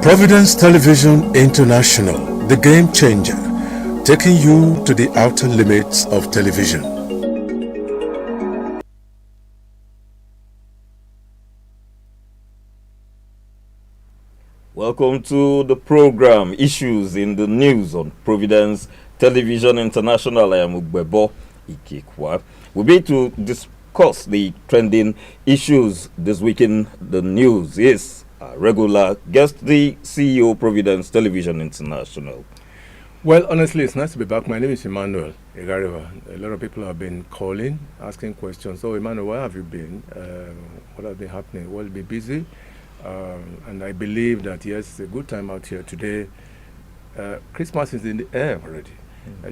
Providence Television International, the game changer, taking you to the outer limits of television. Welcome to the program Issues in the News on Providence Television International. I am Ugbebo Ikekwa. We'll be to discuss the trending issues this week in the news. Yes, our regular guest, the CEO Providence Television International. Well, honestly, it's nice to be back. My name is Emmanuel Igariwa. A lot of people have been calling, asking questions. So, Emmanuel, where have you been? What has been happening? Well, be busy. And I believe that, yes, it's a good time out here today. Christmas is in the air already.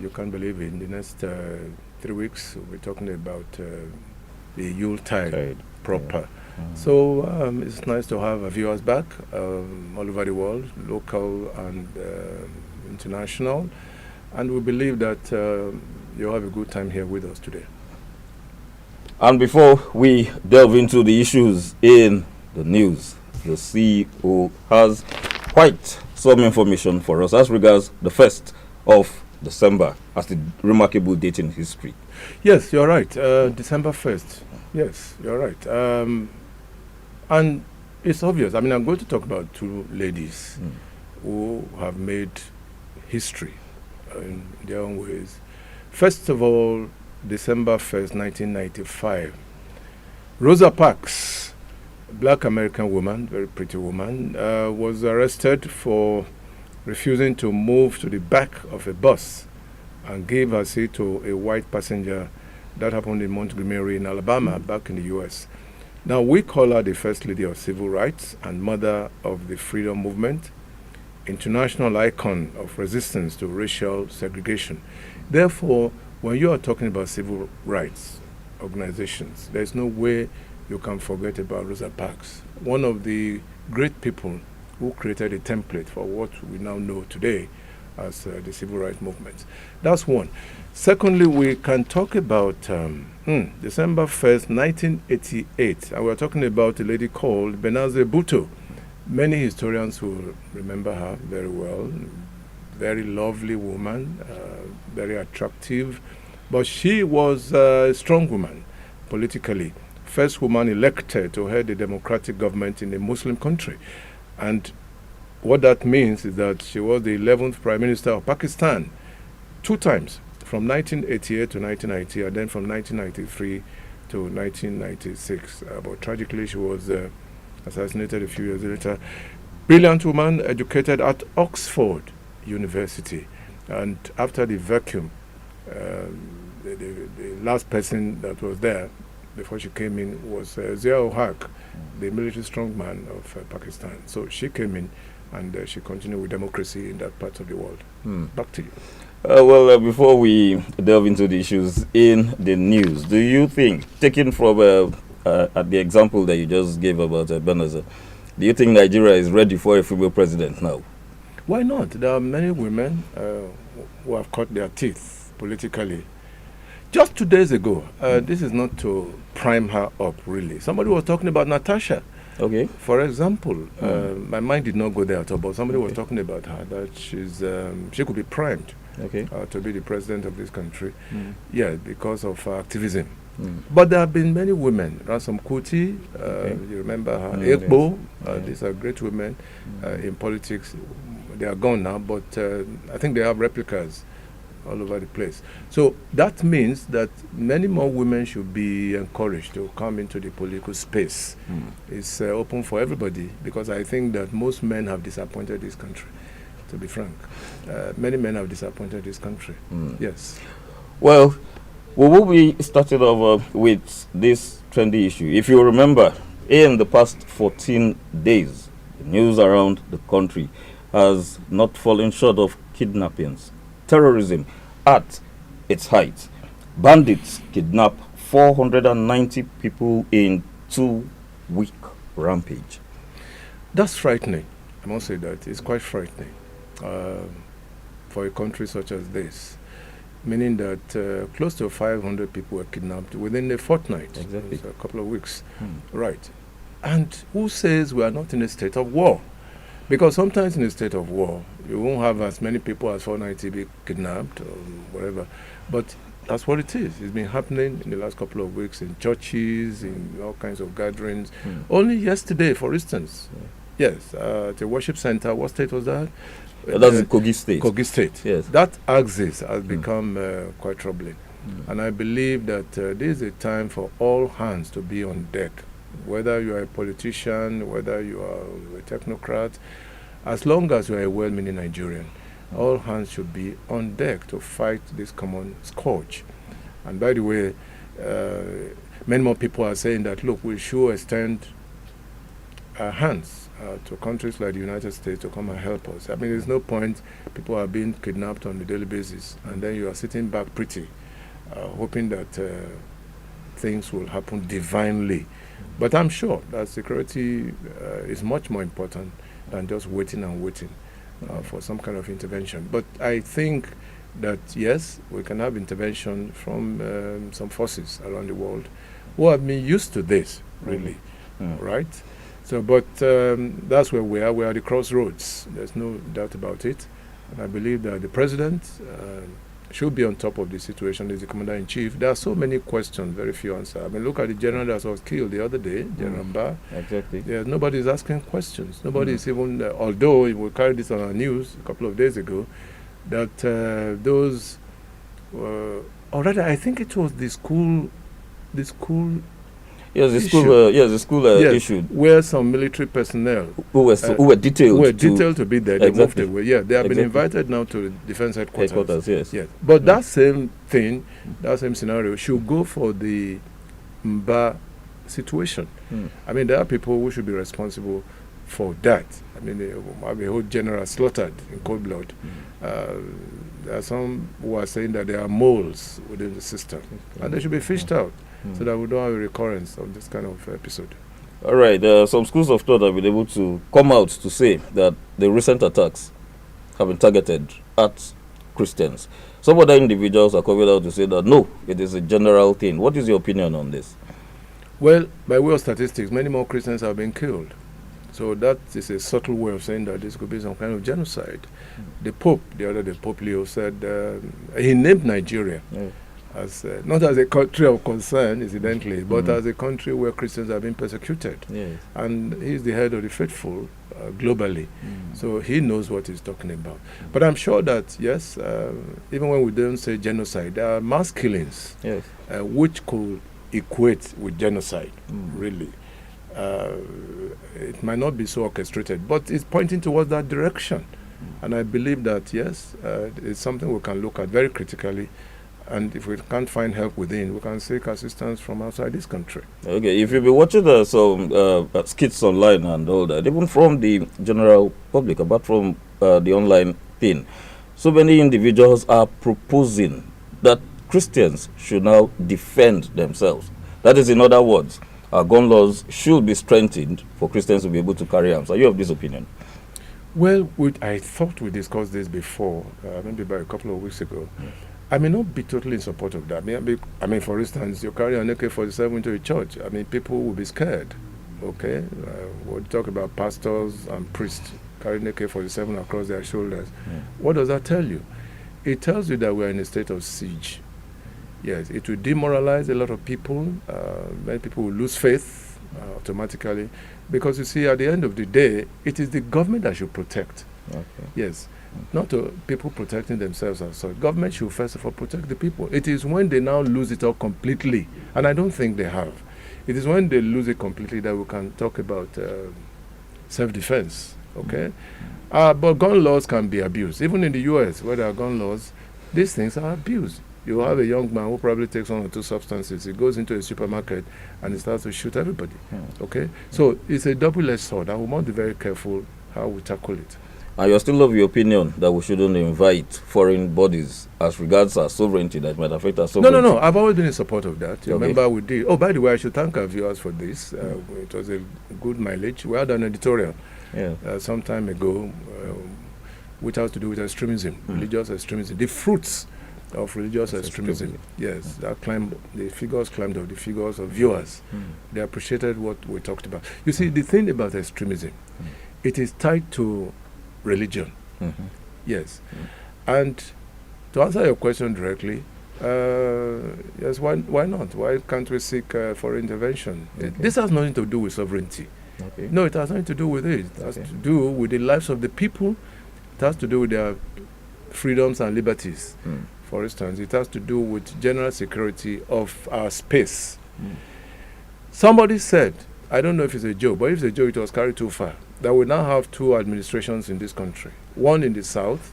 You can't believe it. In the next 3 weeks, we'll be talking about the Yuletide proper. Yeah. So it's nice to have viewers back all over the world, local and international. And we believe that you'll have a good time here with us today. And before we delve into the issues in the news, the CEO has quite some information for us as regards the 1st of December as the remarkable date in history. Yes, you're right. December 1st. Yes, you're right. And it's obvious. I mean, I'm going to talk about two ladies who have made history in their own ways. First of all, December 1st, 1995. Rosa Parks, black American woman, very pretty woman, was arrested for refusing to move to the back of a bus and gave her seat to a white passenger. That happened in Montgomery in Alabama, back in the U.S. Now, we call her the First Lady of Civil Rights and Mother of the Freedom Movement, international icon of resistance to racial segregation. Therefore, when you are talking about civil rights organizations, there's no way you can forget about Rosa Parks, one of the great people who created a template for what we now know today as the civil rights movement. That's one. Secondly, we can talk about December 1st, 1988, and we're talking about a lady called Benazir Bhutto. Many historians will remember her very well. Very lovely woman, very attractive, but she was a strong woman politically. First woman elected to head the democratic government in a Muslim country. And what that means is that she was the 11th Prime Minister of Pakistan 2 times, from 1988 to 1990, and then from 1993 to 1996. But tragically, she was assassinated a few years later. Brilliant woman, educated at Oxford University. And after the vacuum, the last person that was there before she came in was Zia-ul-Haq, the military strongman of Pakistan. So she came in and she continued with democracy in that part of the world. Back to you. Before we delve into the issues in the news, do you think, taking from at the example that you just gave about Benazir, do you think Nigeria is ready for a female president now? Why not? There are many women who have cut their teeth politically. Just 2 days ago, this is not to prime her up, really. Somebody was talking about Natasha. Okay. For example, my mind did not go there at all, but somebody was talking about her, that she could be primed to be the president of this country. Yeah, because of activism. But there have been many women. Ransom Kuti, you remember her, Ekbo, these are great women in politics. They are gone now, but I think they have replicas all over the place. So that means that many more women should be encouraged to come into the political space. It's open for everybody, because I think that most men have disappointed this country, to be frank. Many men have disappointed this country. Yes. Well, we will be starting off with this trendy issue. If you remember, in the past 14 days, the news around the country has not fallen short of kidnappings. Terrorism at its height. Bandits kidnap 490 people in 2-week rampage. That's frightening. I must say that. It's quite frightening for a country such as this. Meaning that close to 500 people were kidnapped within a fortnight. Exactly. A couple of weeks. Right. And who says we are not in a state of war? Because sometimes in a state of war, you won't have as many people as 490 be kidnapped or whatever. But that's what it is. It's been happening in the last couple of weeks in churches, in all kinds of gatherings. Only yesterday, for instance, yes, at a worship center, what state was that? That's in Kogi State. Kogi State. Yes. That axis has become quite troubling. And I believe that this is a time for all hands to be on deck. Whether you are a politician, whether you are a technocrat, as long as you are a well-meaning Nigerian, all hands should be on deck to fight this common scourge. And by the way, many more people are saying that, look, we should extend our hands to countries like the United States to come and help us. I mean, there's no point people are being kidnapped on a daily basis, and then you are sitting back pretty, hoping that things will happen divinely. But I'm sure that security is much more important than just waiting and waiting for some kind of intervention. But I think that, yes, we can have intervention from some forces around the world who have been used to this, really, right? So, but that's where we are. We are at the crossroads. There's no doubt about it. And I believe that the president should be on top of the situation as the commander-in-chief. There are so many questions, very few answers. I mean, look at the general that was killed the other day, General Mba. Exactly. Yeah, nobody is asking questions. Nobody is even, although we carried this on our news a couple of days ago, that those, already I think it was the school. Yes, the school issued. Where some military personnel who were detailed to be there. They moved away. Yeah, they have been invited now to the defense headquarters. Yes. But that same thing, that same scenario should go for the Mba situation. I mean, there are people who should be responsible for that. I mean, they have a whole general slaughtered in cold blood. There are some who are saying that there are moles within the system, and they should be fished out. So that we don't have a recurrence of this kind of episode. All right. Some schools of thought have been able to come out to say that the recent attacks have been targeted at Christians. Some other individuals are coming out to say that no, it is a general thing. What is your opinion on this? Well, by way of statistics, many more Christians have been killed. So that is a subtle way of saying that this could be some kind of genocide. The Pope, the other day, Pope Leo, said he named Nigeria as not as a country of concern, incidentally, but as a country where Christians have been persecuted. Yes. And he's the head of the faithful globally. So he knows what he's talking about. But I'm sure that, yes, even when we don't say genocide, there are mass killings, which could equate with genocide, really. It might not be so orchestrated, but it's pointing towards that direction. And I believe that, yes, it's something we can look at very critically. And if we can't find help within, we can seek assistance from outside this country. Okay, if you've been watching some skits online and all that, even from the general public, apart from the online thing, so many individuals are proposing that Christians should now defend themselves. That is, in other words, our gun laws should be strengthened for Christians to be able to carry arms. Are you of this opinion? Well, I thought we discussed this before, maybe about a couple of weeks ago. I may not be totally in support of that. I mean, for instance, you carry an AK-47 into a church. I mean, people will be scared, okay? We'll talk about pastors and priests carrying AK-47 across their shoulders. What does that tell you? It tells you that we're in a state of siege. Yes, it will demoralize a lot of people. Many people will lose faith automatically. Because, you see, at the end of the day, it is the government that should protect. Yes. Not people protecting themselves and so. Government should first of all protect the people. It is when they now lose it all completely, and I don't think they have. It is when they lose it completely that we can talk about self-defense, okay? But gun laws can be abused. Even in the U.S., where there are gun laws, these things are abused. You have a young man who probably takes 1 or 2 substances. He goes into a supermarket and he starts to shoot everybody, okay? So it's a double-edged sword, and we must be very careful how we tackle it. And you still of your opinion that we shouldn't invite foreign bodies as regards our sovereignty that might affect our sovereignty? No. I've always been in support of that. You remember we did. Oh, by the way, I should thank our viewers for this. It was a good mileage. We had an editorial some time ago, which has to do with extremism, religious extremism, the fruits of religious extremism. Yes, that the figures climbed up, the figures of viewers. They appreciated what we talked about. You see, the thing about extremism it is tied to religion. Mm-hmm. Yes. And to answer your question directly, yes, why not? Why can't we seek for intervention? Okay. This has nothing to do with sovereignty. Okay. No, it has nothing to do with it. It has Okay. to do with the lives of the people. It has to do with their freedoms and liberties. Mm. For instance, it has to do with general security of our space. Mm. Somebody said, I don't know if it's a joke, but if it's a joke, it was carried too far, that we now have two administrations in this country. One in the south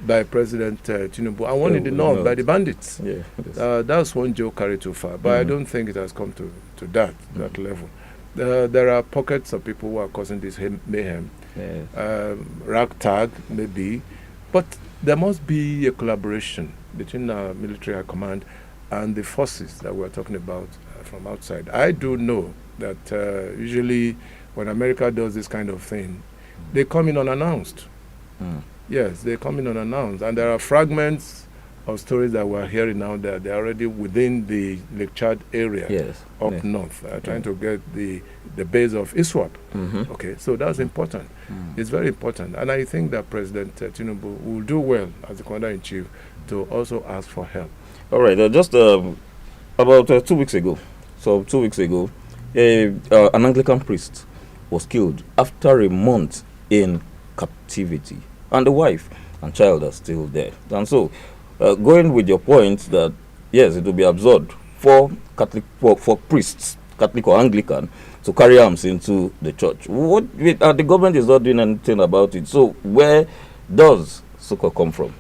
by President Tinubu, and one in the north by the bandits. Yeah. Yes. That's one joke carried too far, but I don't think it has come to that level. There are pockets of people who are causing this mayhem. Yes. Ragtag, maybe, but there must be a collaboration between our military high command and the forces that we're talking about from outside. I do know that usually when America does this kind of thing, they come in unannounced. Mm. Yes, they come in unannounced, and there are fragments of stories that we're hearing now that they're already within the Lake Chad area. Yes. Up Yeah. north, trying to get the base of ISWAP. Mm-hmm. Okay, so that's important. Mm. It's very important, and I think that President Tinubu will do well as the commander-in-chief to also ask for help. All right. Just about 2 weeks ago, an Anglican priest was killed after a month in captivity, and the wife and child are still there. And so, going with your point that yes, it will be absurd for priests, Catholic or Anglican, to carry arms into the church. The government is not doing anything about it. So, where does succor come from?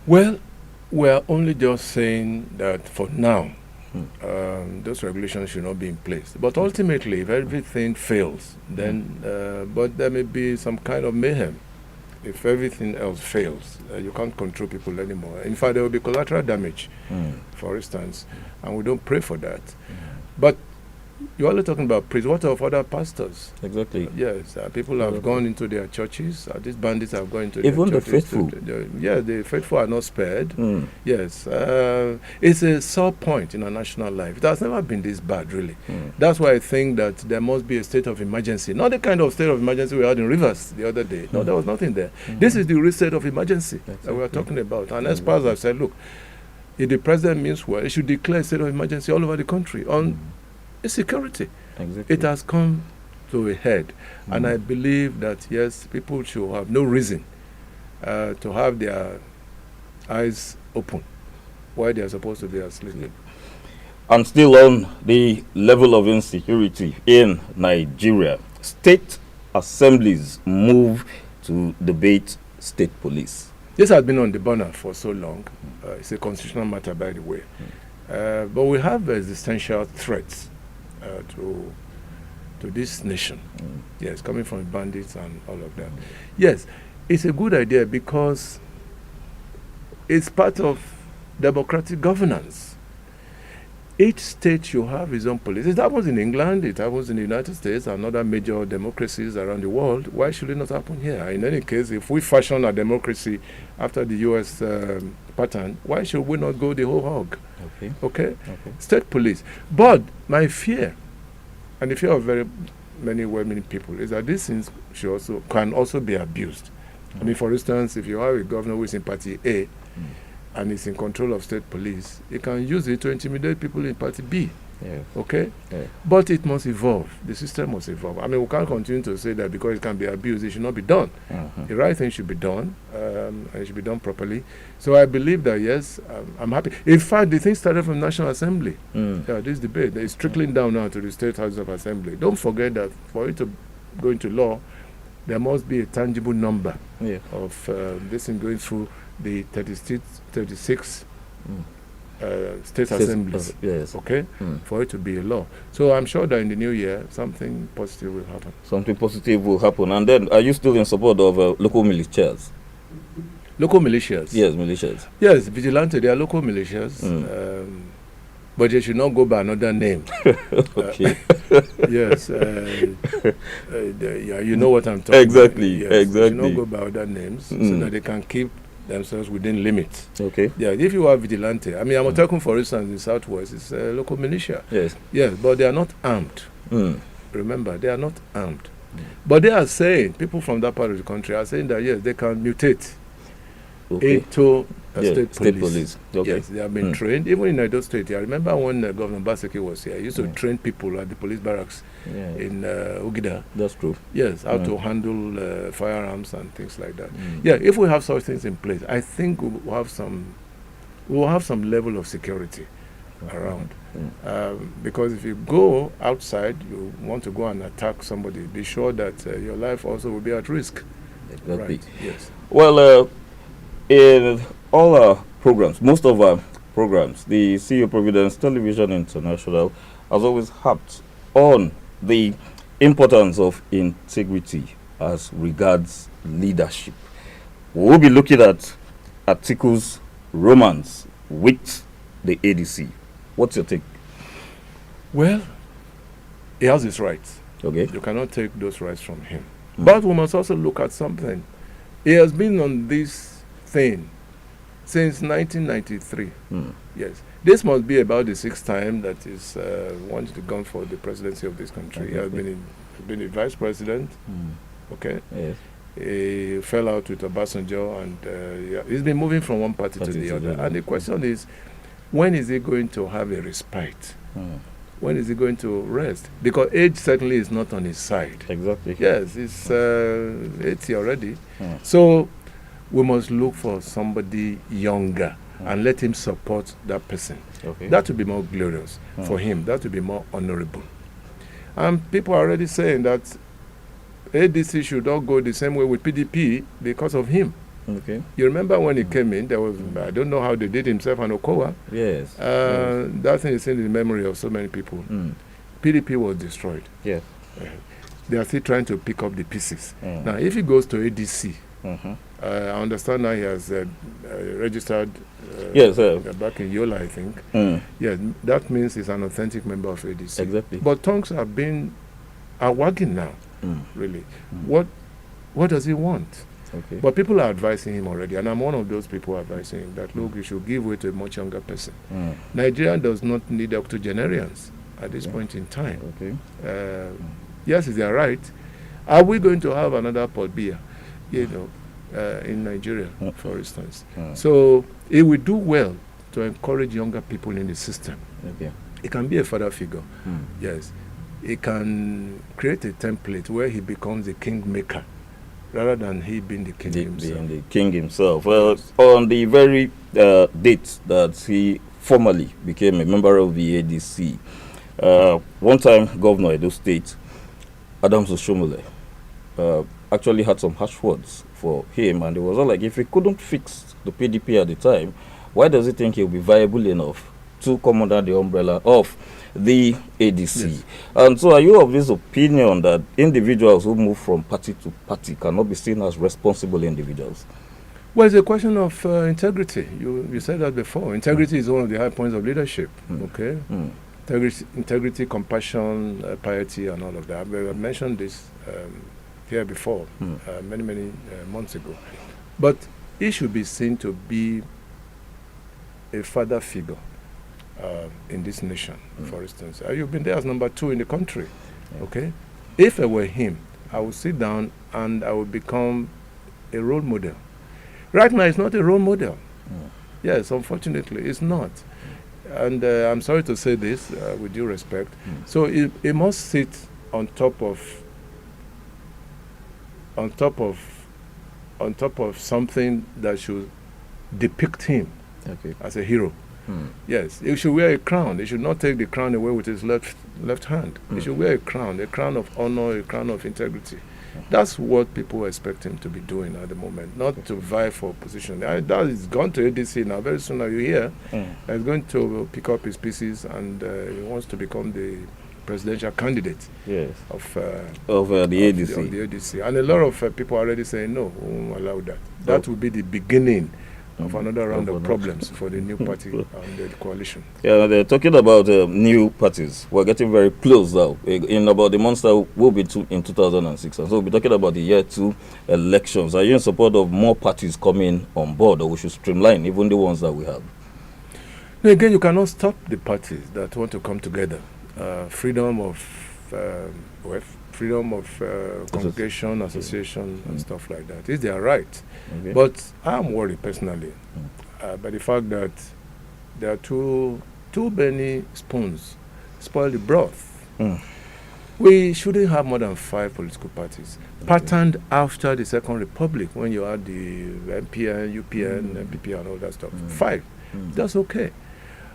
Well, we're only just saying that for now, those regulations should not be in place. But ultimately, if everything fails, then but there may be some kind of mayhem. If everything else fails, you can't control people anymore. In fact, there will be collateral damage, for instance, and we don't pray for that. But you're only talking about priests. What of other pastors? Exactly. Yes, people have gone into their churches. These bandits have gone into even their the churches. faithful. The faithful are not spared. Mm. Yes, it's a sore point in our national life. It has never been this bad, really. Mm. That's why I think that there must be a state of emergency. Not the kind of state of emergency we had in Rivers the other day. No, there was nothing there. This is the real state of emergency that we are talking about. And experts have said, look, if the president means well, he should declare a state of emergency all over the country on security. Exactly. It has come to a head, and I believe that yes, people should have no reason to have their eyes open while they are supposed to be asleep. And still on the level of insecurity in Nigeria, state assemblies move to debate state police. This has been on the burner for so long. It's a constitutional matter, by the way. But we have existential threats to this nation. Yes, coming from bandits and all of that. Yes, it's a good idea because it's part of democratic governance. Each state should have its own police. It happens in England, it happens in the United States and other major democracies around the world. Why should it not happen here? In any case, if we fashion a democracy after the US pattern, why should we not go the whole hog? Okay? State police. But my fear, and the fear of very many well-meaning people, is that these things can also be abused. I mean, for instance, if you have a governor who is in Party A and is in control of state police, he can use it to intimidate people in Party B. Yeah. Okay? Yeah. But it must evolve. The system must evolve. I mean, we can't continue to say that because it can be abused, it should not be done. The right thing should be done, and it should be done properly. So I believe that, yes, I'm happy. In fact, the thing started from National Assembly. This debate is trickling down now to the State House of Assembly. Don't forget that for it to go into law, there must be a tangible number of this thing going through the 36 state assemblies, yes. Okay, for it to be a law. So I'm sure that in the new year, something positive will happen. Something positive will happen. And then, are you still in support of local militias? Local militias? Yes, militias. Yes, vigilante, they are local militias. But they should not go by another name. Okay. Yes. You know what I'm talking exactly, about. Yes, exactly. They should not go by other names so that they can keep themselves within limits. Okay. Yeah, if you are vigilante, I mean, I'm talking, for instance, in the Southwest, it's a local militia. Yes. Yes, but they are not armed. Remember, they are not armed. But they are saying, people from that part of the country are saying that, yes, they can mutate into state police. Okay. Yes, they have been trained. Even in Edo State, I remember when Governor Baseki was here, he used to train people at the police barracks in Ugida. That's true. Yes, how to handle firearms and things like that. Yeah, if we have such things in place, I think we will have some level of security around. Because if you go outside, you want to go and attack somebody, be sure that your life also will be at risk. Exactly. Right. Yes. Well, in all our programs, most of our programs, the CEO Providence Television International has always harped on the importance of integrity as regards leadership. We'll be looking at Atiku's romance with the ADC. What's your take? Well, he has his rights. Okay. You cannot take those rights from him. But we must also look at something. He has been on this thing since 1993. Yes. This must be about the sixth time that he's wanted to go for the presidency of this country. He has been a vice president. Okay. Yes. He fell out with Obasanjo, and he's been moving from one party to the other. And the question is, when is he going to have a respite? When is he going to rest? Because age certainly is not on his side. Exactly. Yes, it's 80 already. So we must look for somebody younger and let him support that person. Okay. That would be more glorious for him. That would be more honorable. And people are already saying that ADC should not go the same way with PDP because of him. Okay. You remember when he came in, there was, I don't know how they did himself and Okowa. Yes. That thing is in the memory of so many people. PDP was destroyed. Yes. They are still trying to pick up the pieces. Now, if he goes to ADC, I understand now he has registered back in Yola, I think. Yes, that means he's an authentic member of ADC. Exactly. But tongues are wagging now, really. What does he want? Okay. But people are advising him already, and I'm one of those people advising him that, look, you should give way to a much younger person. Nigeria does not need octogenarians at this point in time. Okay. Yes, is that right? Are we going to have another Port Bia, in Nigeria, for instance? So it would do well to encourage younger people in the system. Okay. It can be a father figure. Yes. It can create a template where he becomes a kingmaker, rather than he being the king himself. Being the king himself. Well, on the very date that he formally became a member of the ADC, one time Governor Edo State, Adams Oshomole, actually had some harsh words for him, and it was all like, if he couldn't fix the PDP at the time, why does he think he'll be viable enough to come under the umbrella of the ADC? Yes. And so are you of this opinion that individuals who move from party to party cannot be seen as responsible individuals? Well, it's a question of integrity. You said that before. Integrity is one of the high points of leadership. Okay? Integrity, compassion, piety, and all of that. I've mentioned this here before, many months ago. But he should be seen to be a father figure in this nation, for instance. You've been there as number 2 in the country, okay? If I were him, I would sit down and I would become a role model. Right now, it's not a role model. Yes, unfortunately, it's not. And I'm sorry to say this, with due respect. So it must sit on top of something that should depict him as a hero. Yes, he should wear a crown. He should not take the crown away with his left hand. He should wear a crown of honor, a crown of integrity. That's what people expect him to be doing at the moment, not to vie for position. That is gone to ADC now. Very soon, you hear, he's going to pick up his pieces, and he wants to become the presidential candidate of the ADC. And a lot of people are already saying, no, we won't allow that. That will be the beginning of another round of problems for the new party and the coalition. Yeah, they're talking about new parties. We're getting very close now. In about the months that will be in 2006. And so we'll be talking about the year 2 elections. Are you in support of more parties coming on board, or we should streamline even the ones that we have? Now again, you cannot stop the parties that want to come together. Freedom of freedom of congregation, association, and stuff like that. It's their right. Okay. But I'm worried personally by the fact that there are too many spoons spoil the broth. We shouldn't have more than 5 political parties. Patterned after the Second Republic, when you had the MPN, UPN, MPP, and all that stuff. 5. That's okay.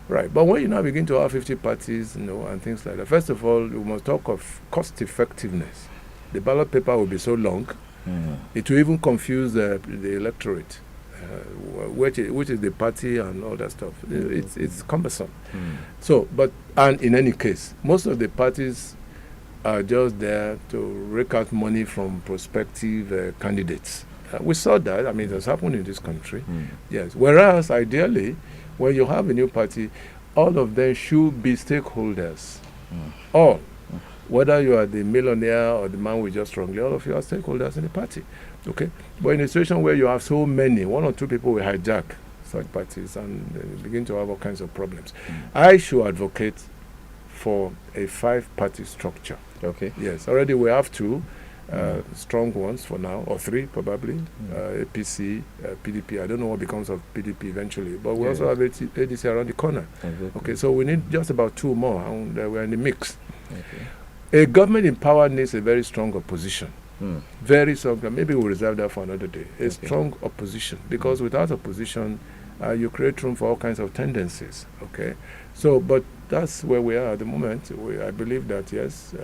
Right. But when you now begin to have 50 parties, and things like that, first of all, we must talk of cost effectiveness. The ballot paper will be so long, it will even confuse the electorate, which is the party and all that stuff. It's cumbersome. So, and in any case, most of the parties are just there to rake out money from prospective candidates. We saw that. I mean, it has happened in this country. Yes. Whereas, ideally, when you have a new party, all of them should be stakeholders. All. Whether you are the millionaire or the man with just strongly, all of you are stakeholders in the party. Okay? But in a situation where you have so many, 1 or 2 people will hijack such parties and begin to have all kinds of problems. I should advocate for a 5-party structure. Okay. Yes. Already we have 2 strong ones for now, or 3 probably. APC, PDP. I don't know what becomes of PDP eventually, but we also have ADC around the corner. Exactly. Okay. So we need just about 2 more, and we're in the mix. Okay. A government in power needs a very strong opposition. Very strong. Maybe we'll reserve that for another day. A strong opposition, because without opposition, you create room for all kinds of tendencies. Okay. So, but that's where we are at the moment. I believe that, yes,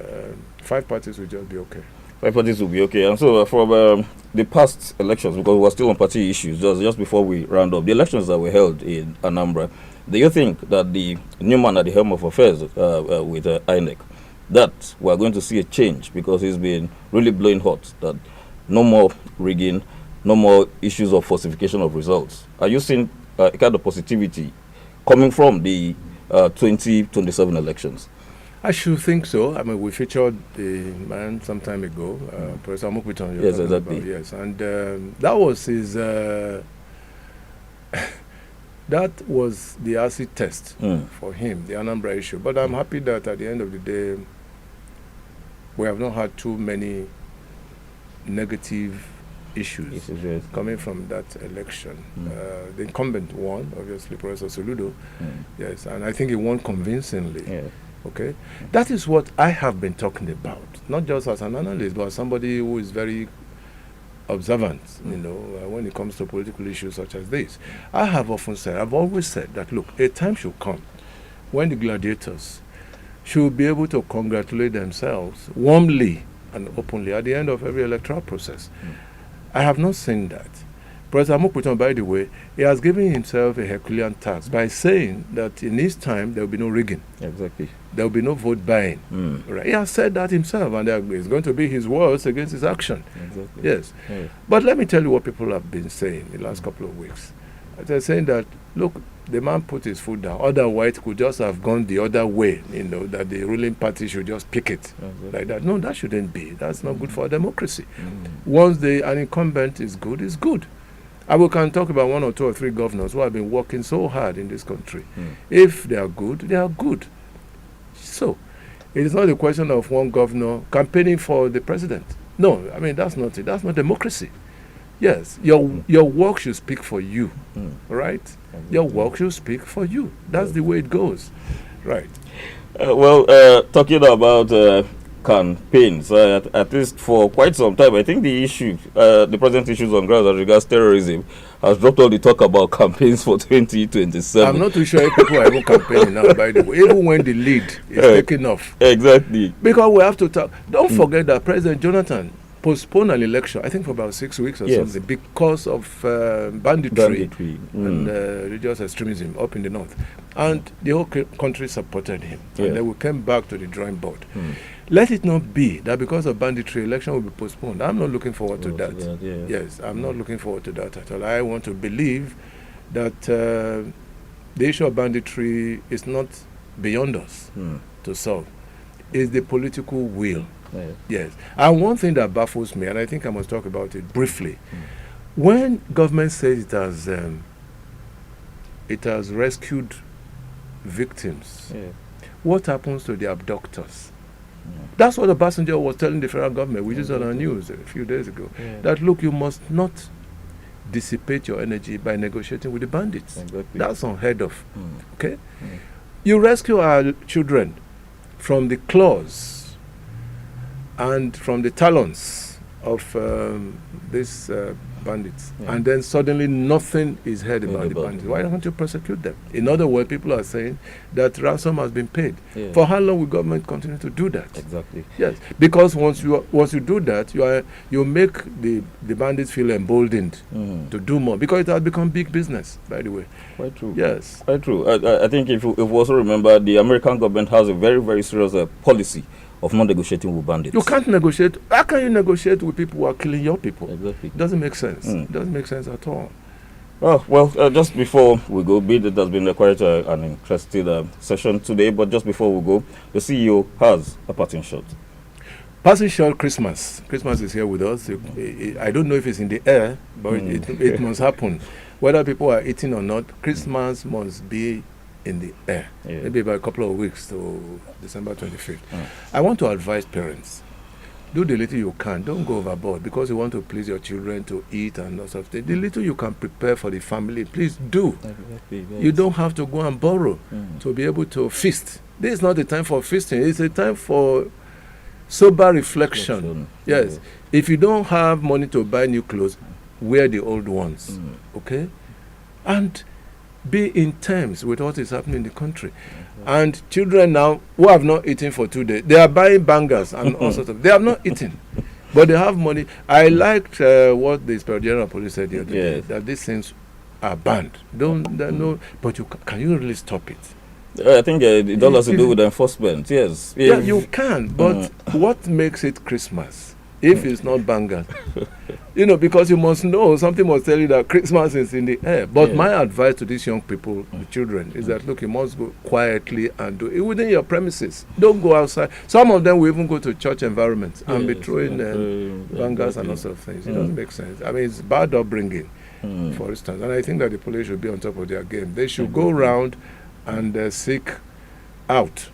5 parties will just be okay. 5 parties will be okay. And so from the past elections, because we're still on party issues, just before we round up, the elections that were held in Anambra, do you think that the new man at the helm of affairs with INEC, that we're going to see a change, because he's been really blowing hot, that no more rigging, no more issues of falsification of results? Are you seeing a kind of positivity coming from the 2027 elections? I should think so. I mean, we featured the man some time ago, Professor Mukwiton. Yes, exactly. Yes, and that was his. That was the acid test for him, the Anambra issue. But I'm happy that at the end of the day, we have not had too many negative issues coming from that election. The incumbent won, obviously, Professor Soludo. Yes, and I think he won convincingly. Yeah. Okay, that is what I have been talking about, not just as an analyst, but as somebody who is very observant, when it comes to political issues such as this. I've always said that, look, a time should come when the gladiators should be able to congratulate themselves warmly and openly at the end of every electoral process. I have not seen that. President Mukwiton, by the way, he has given himself a Herculean task by saying that in his time there will be no rigging. Exactly. There will be no vote buying. Right. He has said that himself, and it's going to be his words against his action. Exactly. Yes. Yeah. But let me tell you what people have been saying in the last couple of weeks. They're saying that, look, the man put his foot down. Otherwise, it could just have gone the other way, that the ruling party should just pick it like that. No, that shouldn't be. That's not good for democracy. Once an incumbent is good, it's good. And we can talk about 1 or 2 or 3 governors who have been working so hard in this country. If they are good, they are good. So, it is not a question of one governor campaigning for the president. No, I mean, that's not it. That's not democracy. Yes, your work should speak for you, right? Your work should speak for you. That's the way it goes, right? Talking about campaigns, at least for quite some time, I think the present issues on ground as regards terrorism has dropped all the talk about campaigns for 2027. I'm not too sure if people are even campaigning now, by the way, even when the lead is taking off. Exactly. Because we have to talk. Don't forget that President Jonathan postponed an election, I think for about 6 weeks or something, because of banditry and religious extremism up in the north. And the whole country supported him. And then we came back to the drawing board. Let it not be that because of banditry, election will be postponed. I'm not looking forward to that. Yes, I'm not looking forward to that at all. I want to believe that the issue of banditry is not beyond us to solve. It's the political will. Yes. And one thing that baffles me, and I think I must talk about it briefly, when government says it has rescued victims, what happens to the abductors? That's what the passenger was telling the federal government, which is on our news a few days ago. That look, you must not dissipate your energy by negotiating with the bandits. Exactly. That's unheard of. Okay? You rescue our children from the claws and from the talons of these bandits, and then suddenly nothing is heard about the bandits. Why don't you prosecute them? In other words, people are saying that ransom has been paid. For how long will government continue to do that? Exactly. Yes, because once you do that, you make the bandits feel emboldened to do more, because it has become big business, by the way. Quite true. Yes. Quite true. I think if we also remember, the American government has a very, very serious policy of not negotiating with bandits. You can't negotiate. How can you negotiate with people who are killing your people? Exactly. It doesn't make sense. It doesn't make sense at all. Oh, well, just before we go, it has been quite an interesting session today, but just before we go, the CEO has a parting shot. Passing short, Christmas. Christmas is here with us. I don't know if it's in the air, but it must happen. Whether people are eating or not, Christmas must be in the air. Maybe about a couple of weeks to December 25th. I want to advise parents, do the little you can. Don't go overboard because you want to please your children to eat and lots of things. The little you can prepare for the family, please do. Exactly, yes. You don't have to go and borrow to be able to feast. This is not the time for feasting. It's a time for sober reflection. Yes. If you don't have money to buy new clothes, wear the old ones. Okay? And be in terms with what is happening in the country. And children now who have not eaten for 2 days, they are buying bangers and all sorts of. They have not eaten, but they have money. I liked what the Inspector General of Police said the other day, that these things are banned. But can you really stop it? I think it all has to do with enforcement. Yes. Yeah, you can. But what makes it Christmas if it's not bangers? Because you must know, something must tell you that Christmas is in the air. But my advice to these young people, the children, is that, look, you must go quietly and do it within your premises. Don't go outside. Some of them will even go to church environments and be throwing bangers and all sorts of things. It doesn't make sense. I mean, it's bad upbringing, for instance. And I think that the police should be on top of their game. They should go around and seek out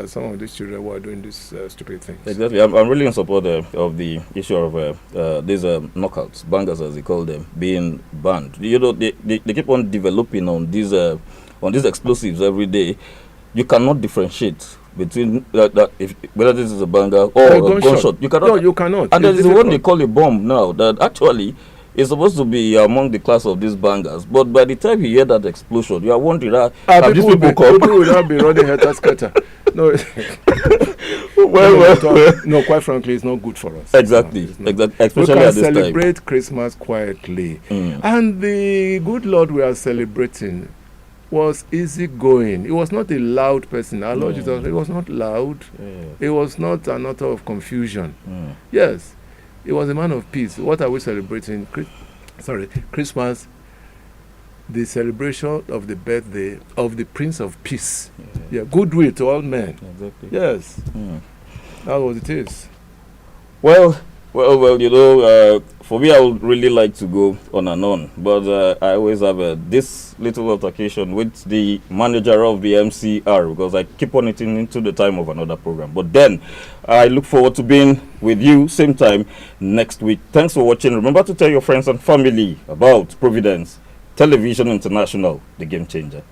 some of these children who are doing these stupid things. Exactly. I'm really in support of the issue of these knockouts, bangers as they call them, being banned. They keep on developing on these explosives every day. You cannot differentiate between whether this is a banger or a gunshot. You cannot. No, you cannot. And there is what they call a bomb now that actually is supposed to be among the class of these bangers, but by the time you hear that explosion, you are wondering, have these people come? People will not be running head-scatter. No, no, quite frankly, it's not good for us. Exactly, exactly. Especially we can at this celebrate time. Christmas quietly, and the good Lord we are celebrating was easygoing. He was not a loud person. Our Lord Jesus, he was not loud. It was not an author of confusion. Yes. He was a man of peace. What are we celebrating? Christmas, the celebration of the birthday of the Prince of Peace. Goodwill to all men. Exactly. Yes. That's what it is. Well, for me, I would really like to go on and on, but I always have this little altercation with the manager of the MCR because I keep on eating into the time of another program. But then I look forward to being with you same time next week. Thanks for watching. Remember to tell your friends and family about Providence Television International, the game changer.